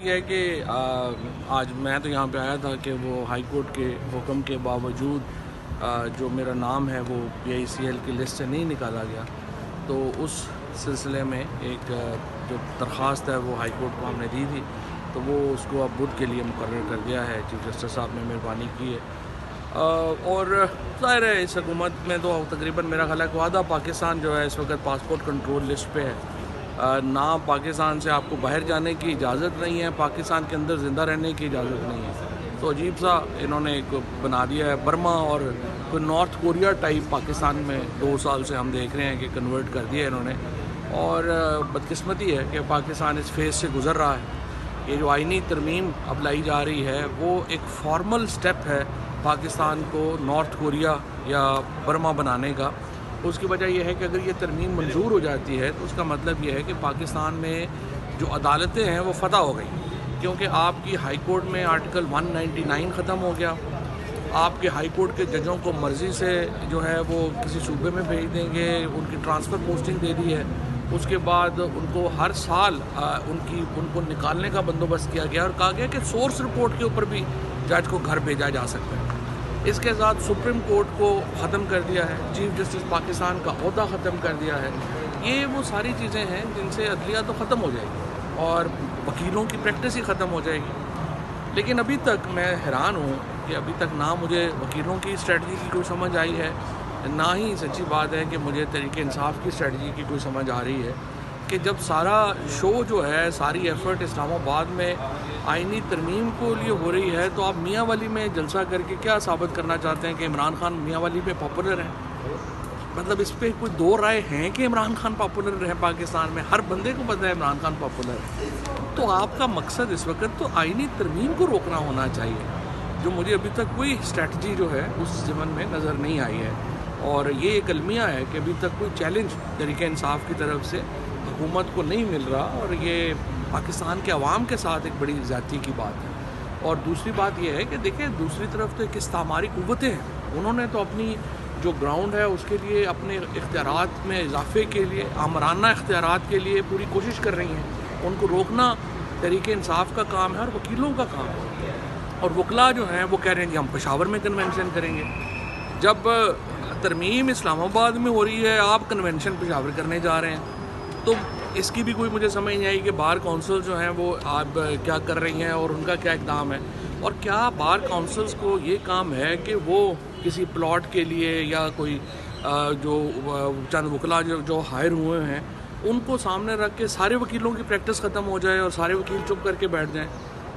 یہ ہے کہ آج میں تو یہاں پہ آیا تھا کہ وہ ہائی کورٹ کے حکم کے باوجود جو میرا نام ہے وہ PICL کی لسٹ سے نہیں نکالا گیا، تو اس سلسلے میں ایک جو درخواست ہے وہ ہائی کورٹ کو ہم نے دی تھی، تو وہ اس کو اب بدھ کے لیے مقرر کر دیا ہے۔ چیف جسٹس صاحب نے مہربانی کی ہے، اور ظاہر ہے اس حکومت میں تو تقریباً میرا خیال ہے کہ آدھا پاکستان جو ہے اس وقت پاسپورٹ کنٹرول لسٹ پہ ہے۔ نہ پاکستان سے آپ کو باہر جانے کی اجازت نہیں ہے، پاکستان کے اندر زندہ رہنے کی اجازت نہیں ہے، تو عجیب سا انہوں نے ایک بنا دیا ہے برما اور کوئی نارتھ کوریا ٹائپ پاکستان میں 2 سال سے ہم دیکھ رہے ہیں کہ کنورٹ کر دیا انہوں نے۔ اور بدقسمتی ہے کہ پاکستان اس فیز سے گزر رہا ہے۔ یہ جو آئینی ترمیم اب لائی جا رہی ہے وہ ایک فارمل سٹیپ ہے پاکستان کو نارتھ کوریا یا برما بنانے کا۔ اس کی وجہ یہ ہے کہ اگر یہ ترمیم منظور ہو جاتی ہے تو اس کا مطلب یہ ہے کہ پاکستان میں جو عدالتیں ہیں وہ فتح ہو گئی، کیونکہ آپ کی ہائی کورٹ میں آرٹیکل 199 ختم ہو گیا۔ آپ کے ہائی کورٹ کے ججوں کو مرضی سے جو ہے وہ کسی صوبے میں بھیج دیں گے، ان کی ٹرانسفر پوسٹنگ دے دی ہے۔ اس کے بعد ان کو ہر سال ان کو نکالنے کا بندوبست کیا گیا اور کہا گیا کہ سورس رپورٹ کے اوپر بھی جج کو گھر بھیجا جا سکتا ہے۔ اس کے ساتھ سپریم کورٹ کو ختم کر دیا ہے، چیف جسٹس پاکستان کا عہدہ ختم کر دیا ہے۔ یہ وہ ساری چیزیں ہیں جن سے عدلیہ تو ختم ہو جائے گی اور وکیلوں کی پریکٹس ہی ختم ہو جائے گی۔ لیکن ابھی تک میں حیران ہوں کہ ابھی تک نہ مجھے وکیلوں کی اسٹریٹجی کی کوئی سمجھ آئی ہے، نہ ہی سچی بات ہے کہ مجھے تحریک انصاف کی اسٹریٹجی کی کوئی سمجھ آ رہی ہے کہ جب سارا شو جو ہے، ساری ایفرٹ اسلام آباد میں آئینی ترمیم کو لیے ہو رہی ہے، تو آپ میاں والی میں جلسہ کر کے کیا ثابت کرنا چاہتے ہیں کہ عمران خان میاں والی پہ پاپولر ہیں؟ مطلب اس پہ کوئی دو رائے ہیں کہ عمران خان پاپولر ہے پاکستان میں؟ ہر بندے کو پتہ ہے عمران خان پاپولر ہے۔ تو آپ کا مقصد اس وقت تو آئینی ترمیم کو روکنا ہونا چاہیے، جو مجھے ابھی تک کوئی اسٹریٹجی جو ہے اس ضمن میں نظر نہیں آئی ہے۔ اور یہ ایک المیہ ہے کہ ابھی تک کوئی چیلنج تحریک انصاف کی طرف سے حکومت کو نہیں مل رہا، اور یہ پاکستان کے عوام کے ساتھ ایک بڑی زیادتی کی بات ہے۔ اور دوسری بات یہ ہے کہ دیکھیں، دوسری طرف تو ایک استعماری قوتیں ہیں، انہوں نے تو اپنی جو گراؤنڈ ہے اس کے لیے اپنے اختیارات میں اضافے کے لیے، آمرانہ اختیارات کے لیے پوری کوشش کر رہی ہیں۔ ان کو روکنا تحریک انصاف کا کام ہے اور وکیلوں کا کام ہے۔ اور وکلا جو ہیں وہ کہہ رہے ہیں کہ ہم پشاور میں کنونشن کریں گے۔ جب ترمیم اسلام آباد میں ہو رہی ہے، آپ کنونشن پشاور کرنے جا رہے ہیں، تو اس کی بھی کوئی مجھے سمجھ نہیں آئی کہ بار کونسل جو ہیں وہ آپ کیا کر رہی ہیں اور ان کا کیا اقدام ہے، اور کیا بار کونسلز کو یہ کام ہے کہ وہ کسی پلاٹ کے لیے یا کوئی جو چند وکلا جو ہائر ہوئے ہیں ان کو سامنے رکھ کے سارے وکیلوں کی پریکٹس ختم ہو جائے اور سارے وکیل چپ کر کے بیٹھ جائیں؟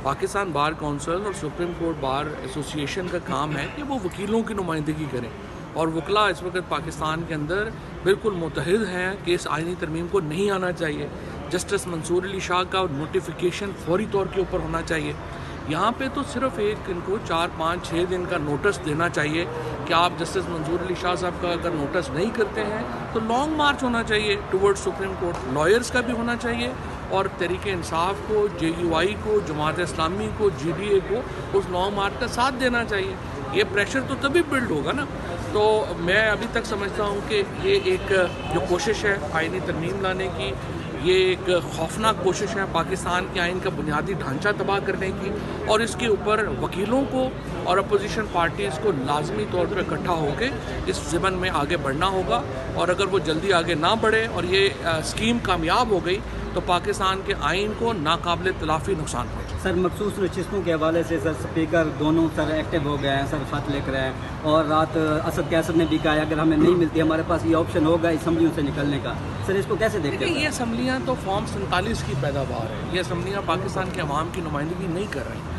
پاکستان بار کونسل اور سپریم کورٹ بار ایسوسی ایشن کا کام ہے کہ وہ وکیلوں کی نمائندگی کریں، اور وکلا اس وقت پاکستان کے اندر بالکل متحد ہیں کہ اس آئینی ترمیم کو نہیں آنا چاہیے۔ جسٹس منصور علی شاہ کا نوٹیفیکیشن فوری طور کے اوپر ہونا چاہیے۔ یہاں پہ تو صرف ان کو 4 5 6 دن کا نوٹس دینا چاہیے کہ آپ جسٹس منصور علی شاہ صاحب کا اگر نوٹس نہیں کرتے ہیں تو لانگ مارچ ہونا چاہیے ٹورڈ سپریم کورٹ، لائرز کا بھی ہونا چاہیے، اور تحریک انصاف کو، JUI کو، جماعت اسلامی کو، GDA کو اس لانگ مارچ کا ساتھ دینا چاہیے۔ یہ پریشر تو تبھی بلڈ ہوگا نا۔ تو میں ابھی تک سمجھتا ہوں کہ یہ ایک جو کوشش ہے آئینی ترمیم لانے کی، یہ ایک خوفناک کوشش ہے پاکستان کے آئین کا بنیادی ڈھانچہ تباہ کرنے کی، اور اس کے اوپر وکیلوں کو اور اپوزیشن پارٹیز کو لازمی طور پر اکٹھا ہو کے اس ضمن میں آگے بڑھنا ہوگا۔ اور اگر وہ جلدی آگے نہ بڑھے اور یہ اسکیم کامیاب ہو گئی تو پاکستان کے آئین کو ناقابل تلافی نقصان پہنچے۔ سر، مخصوص نشستوں کے حوالے سے سر اسپیکر دونوں سر ایکٹیو ہو گئے ہیں، سر خط لکھ رہے ہیں، اور رات اسد قیصر نے بھی کہا ہے اگر ہمیں نہیں ملتی ہمارے پاس یہ آپشن ہوگا اسمبلیوں سے نکلنے کا۔ سر اس کو کیسے دیکھتے ہیں؟ یہ اسمبلیاں تو فارم 47 کی پیداوار ہے، یہ اسمبلیاں پاکستان کے عوام کی نمائندگی نہیں کر رہی۔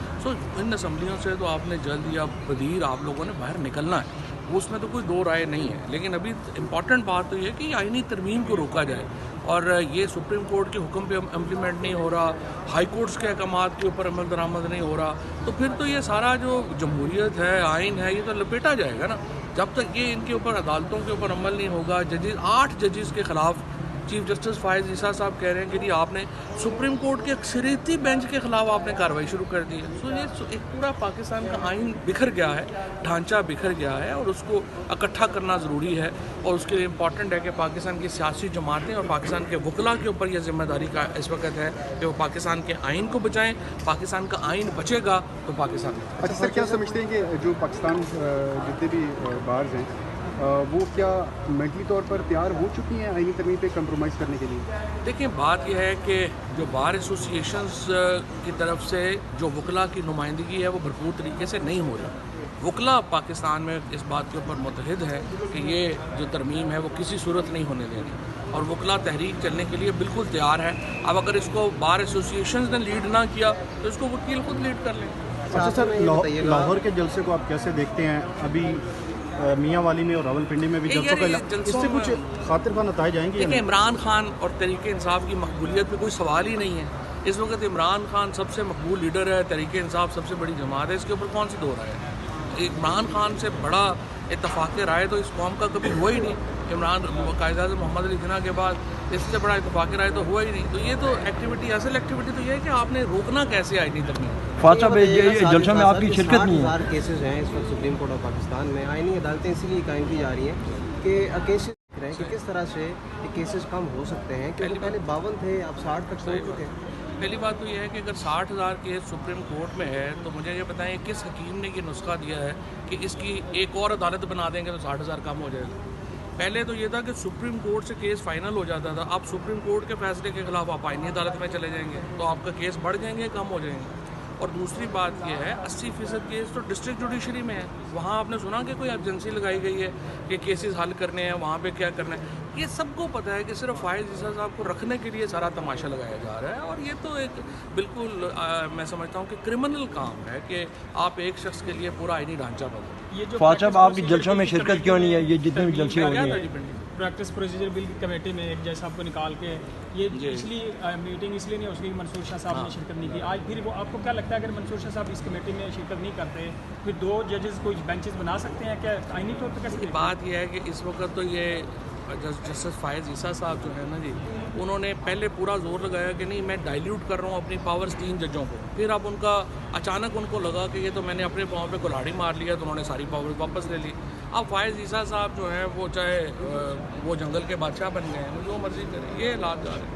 ان اسمبلیوں سے تو آپ نے جلد یا بدیر آپ لوگوں نے باہر نکلنا ہے، اس میں تو کوئی دو رائے نہیں ہے۔ لیکن ابھی امپورٹنٹ بات تو یہ ہے کہ آئینی ترمیم کو روکا جائے، اور یہ سپریم کورٹ کے حکم پہ امپلیمنٹ نہیں ہو رہا، ہائی کورٹس کے احکامات کے اوپر عمل درآمد نہیں ہو رہا، تو پھر تو یہ سارا جو جمہوریت ہے، آئین ہے، یہ تو لپیٹا جائے گا نا۔ جب تک یہ ان کے اوپر عدالتوں کے اوپر عمل نہیں ہوگا، 8 ججز کے خلاف چیف جسٹس فائز عیسیٰ صاحب کہہ رہے ہیں کہ جی آپ نے سپریم کورٹ کے اکثریتی بینچ کے خلاف آپ نے کارروائی شروع کر دی ہے. سو یہ ایک پورا پاکستان کا آئین بکھر گیا ہے, ڈھانچہ بکھر گیا ہے, اور اس کو اکٹھا کرنا ضروری ہے. اور اس کے لیے امپورٹنٹ ہے کہ پاکستان کی سیاسی جماعتیں اور پاکستان کے وکلاء کے اوپر یہ ذمہ داری کا اس وقت ہے کہ وہ پاکستان کے آئین کو بچائیں. پاکستان کا آئین بچے گا تو پاکستان. اچھا سر, کیا سمجھتے ہیں کہ جو پاکستان جتنے بھی بارز ہیں وہ کیا مینٹلی طور پر تیار ہو چکی ہیں آئینی ترمیم پہ کمپرومائز کرنے کے لیے؟ دیکھیں, بات یہ ہے کہ جو بار ایسوسیشنز کی طرف سے جو وکلاء کی نمائندگی ہے وہ بھرپور طریقے سے نہیں ہو رہی. وکلاء پاکستان میں اس بات کے اوپر متحد ہے کہ یہ جو ترمیم ہے وہ کسی صورت نہیں ہونے دینی, اور وکلاء تحریک چلنے کے لیے بالکل تیار ہے. اب اگر اس کو بار ایسوسیشنز نے لیڈ نہ کیا تو اس کو وکیل خود لیڈ کر لیں. اچھا سر, لاہور کے جلسے کو آپ کیسے دیکھتے ہیں؟ ابھی میاں والی میں اور راول پنڈی میں بھی جلسوں کا اس سے کچھ خاطر خواہ نتائج آئیں گے؟ دیکھیں, عمران خان اور تحریک انصاف کی مقبولیت پہ کوئی سوال ہی نہیں ہے. اس وقت عمران خان سب سے مقبول لیڈر ہے, تحریک انصاف سب سے بڑی جماعت ہے, اس کے اوپر کون سی دو رائے ہے؟ عمران خان سے بڑا اتفاق رائے تو اس قوم کا کبھی ہوا ہی نہیں. عمران قائد اعظم محمد علی جناح کے بعد اس سے بڑا اتفاق رائے تو ہوا ہی نہیں. تو یہ تو ایکٹیویٹی, اصل ایکٹیویٹی تو یہ ہے کہ آپ نے روکنا کیسے آئینی ترمیم. فاضل صاحب, یہ جلسوں میں آپ کی شرکت نہیں ہے. 60,000 کیسز ہیں اس وقت سپریم کورٹ آف پاکستان میں. آئینی عدالتیں اسی لیے قائم کی جا رہی ہیں کہ کیسز دیکھ رہے ہیں کہ کس طرح سے یہ کیسز کم ہو سکتے ہیں, کیونکہ پہلے 52 تھے, اب 60 تک پہنچ چکے ہیں. پہلی بات تو یہ ہے کہ اگر 60,000 کیس سپریم کورٹ میں ہے تو مجھے یہ بتائیں کس حکیم نے یہ نسخہ دیا ہے کہ اس کی ایک اور عدالت بنا دیں گے تو 60,000 کم ہو جائے گا. پہلے تو یہ تھا کہ سپریم کورٹ سے کیس فائنل ہو جاتا تھا. اب سپریم کورٹ کے فیصلے کے خلاف آپ آئینی عدالت میں چلے جائیں گے تو آپ کا کیس بڑھ جائیں گے, کم ہو جائیں گے. اور دوسری بات یہ ہے 80% کیس تو ڈسٹرکٹ جوڈیشری میں ہے. وہاں آپ نے سنا کہ کوئی ایجنسی لگائی گئی ہے کہ کیسز حل کرنے ہیں, وہاں پہ کیا کرنا ہے. یہ سب کو پتہ ہے کہ صرف فائز عیسیٰ صاحب کو رکھنے کے لیے سارا تماشا لگایا جا رہا ہے. اور یہ تو ایک بالکل میں سمجھتا ہوں کہ کرمنل کام ہے کہ آپ ایک شخص کے لیے پورا آئینی ڈھانچہ بدلیں. فاضل صاحب, آپ کی جلسوں میں شرکت کیوں نہیں ہے؟ یہ جتنے بھی جلسے ہو رہے ہیں پریکٹس پروسیجر بل کی کمیٹی میں ایک جج صاحب کو نکال کے یہ پچھلی میٹنگ اس لیے نہیں ہو سکی, منصور شاہ صاحب نے شرکت نہیں کی. آج پھر وہ آپ کو کیا لگتا ہے اگر منصور شاہ صاحب اس کمیٹی میں شرکت نہیں کرتے پھر 2 ججز کوئی بینچز بنا سکتے ہیں کیا آئینی طور پہ؟ کیسے بات یہ ہے کہ اس وقت تو یہ جسٹس فائز عیسیٰ صاحب جو ہے نا جی, انہوں نے پہلے پورا زور لگایا کہ نہیں میں ڈائلیوٹ کر رہا ہوں اپنی پاورز 3 ججوں کو. پھر اب ان کا اچانک ان کو لگا کہ یہ تو میں نے اپنے پاؤں پہ کلاڑی مار لیا تو انہوں نے ساری پاور واپس لے لی. اب فائز عیسیٰ صاحب جو ہیں وہ چاہے وہ جنگل کے بادشاہ بن گئے ہیں, جو مرضی کریں, یہ حالات جا رہے ہیں.